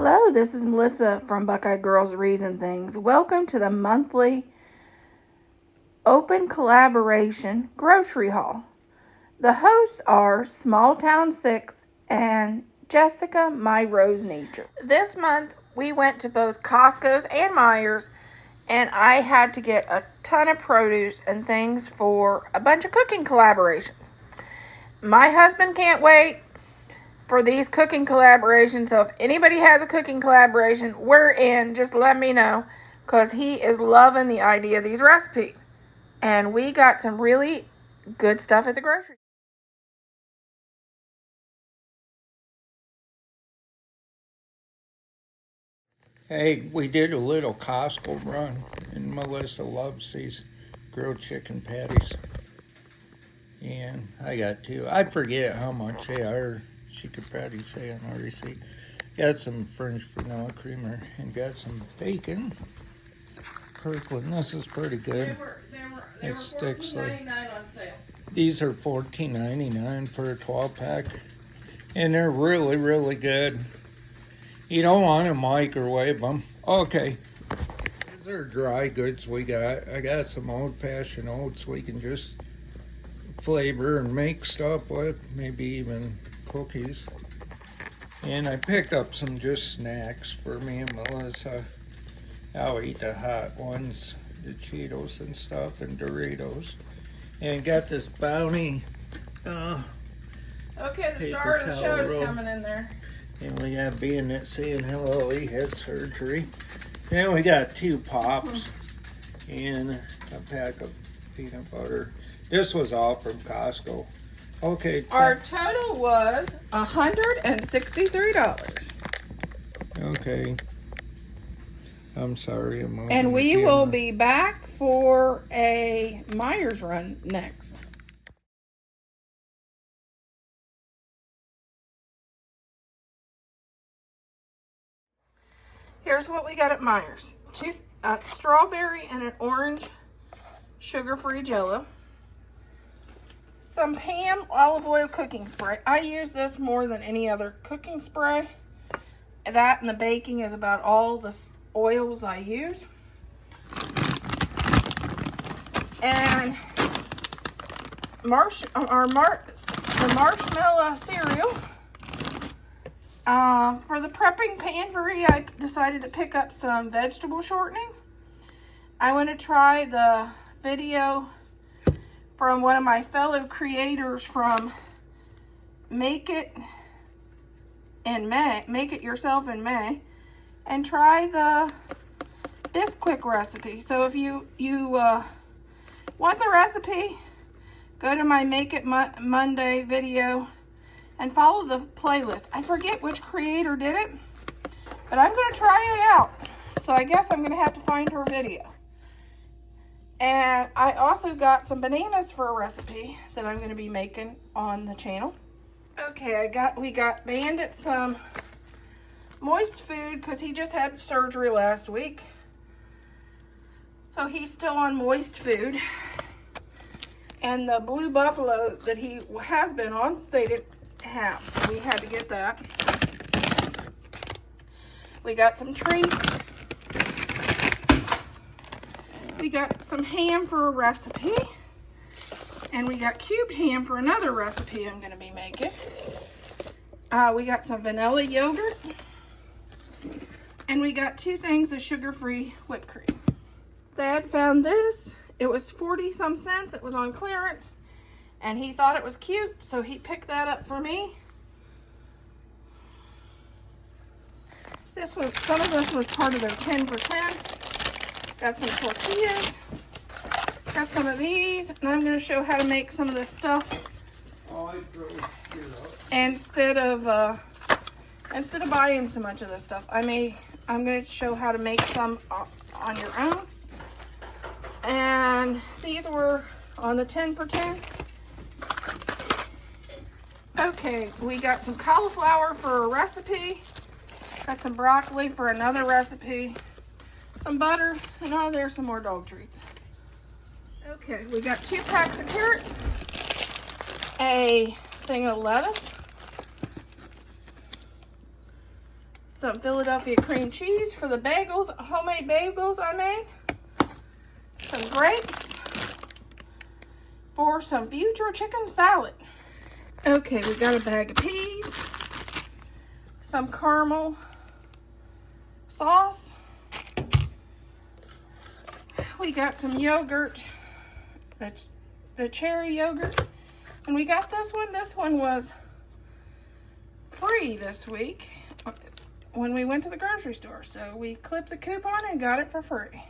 Hello, this is Melissa from Buckeye Girls Reason Things. Welcome to the monthly open collaboration grocery haul. The hosts are Small Town 6 and Jessica, My Rose Nature. This month we went to both Costco's and Meijer's, and I had to get a ton of produce and things for a bunch of cooking collaborations. My husband can't wait for these cooking collaborations, so if anybody has a cooking collaboration, we're in. Just let me know, because he is loving the idea of these recipes. And we got some really good stuff at the grocery store. Hey, we did a little Costco run, and Melissa loves these grilled chicken patties. And I got two. I forget how much they are. She could probably say on our receipt. Got some French vanilla creamer and got some bacon. Kirkland, this is pretty good. They were $14.99 on sale. These are $14.99 for a 12-pack. And they're really, really good. You don't want to microwave them. Okay. These are dry goods we got. I got some old-fashioned oats we can just flavor and make stuff with, maybe even cookies. And I picked up some just snacks for me and Melissa. I'll eat the hot ones, the Cheetos and stuff, and Doritos. And got this Bounty Okay, the paper star of the towel show is roll. coming in there. And we got Bayonet saying hello, he had surgery. And we got 2 pops and a pack of peanut butter. This was all from Costco. Okay. Our total was $163. Okay. I'm sorry. And we will be back for a Meijer's run next. Here's what we got at Meijer's. Strawberry and an orange sugar-free Jello. Some Pam olive oil cooking spray. I use this more than any other cooking spray. That and the baking is about all the oils I use. And the marshmallow cereal. For the prepping pantry, I decided to pick up some vegetable shortening. I want to try the video from one of my fellow creators from Make It Yourself in May, and try the Bisquick recipe. So if you want the recipe, go to my Make It Monday video and follow the playlist. I forget which creator did it, but I'm going to try it out. So I guess I'm going to have to find her video. And I also got some bananas for a recipe that I'm going to be making on the channel. Okay, we got Bandit some moist food because he just had surgery last week. So he's still on moist food. And the Blue Buffalo that he has been on, they didn't have, so we had to get that. We got some treats. We got some ham for a recipe. And we got cubed ham for another recipe I'm going to be making. We got some vanilla yogurt. And we got 2 things of sugar-free whipped cream. Dad found this. It was 40-some cents. It was on clearance. And he thought it was cute, so he picked that up for me. Some of this was part of their 10 for 10. Got some tortillas. Got some of these, and I'm going to show how to make some of this stuff. Instead of buying so much of this stuff, I'm going to show how to make some on your own. And these were on the 10 for 10. Okay, we got some cauliflower for a recipe. Got some broccoli for another recipe. Some butter, and there's some more dog treats. Okay, we got 2 packs of carrots, a thing of lettuce, Some Philadelphia cream cheese for the bagels, homemade bagels I made. Some grapes for some future chicken salad. Okay, we got a bag of peas, some caramel sauce. We got some yogurt, the cherry yogurt. And we got this one. This one was free this week when we went to the grocery store. So we clipped the coupon and got it for free.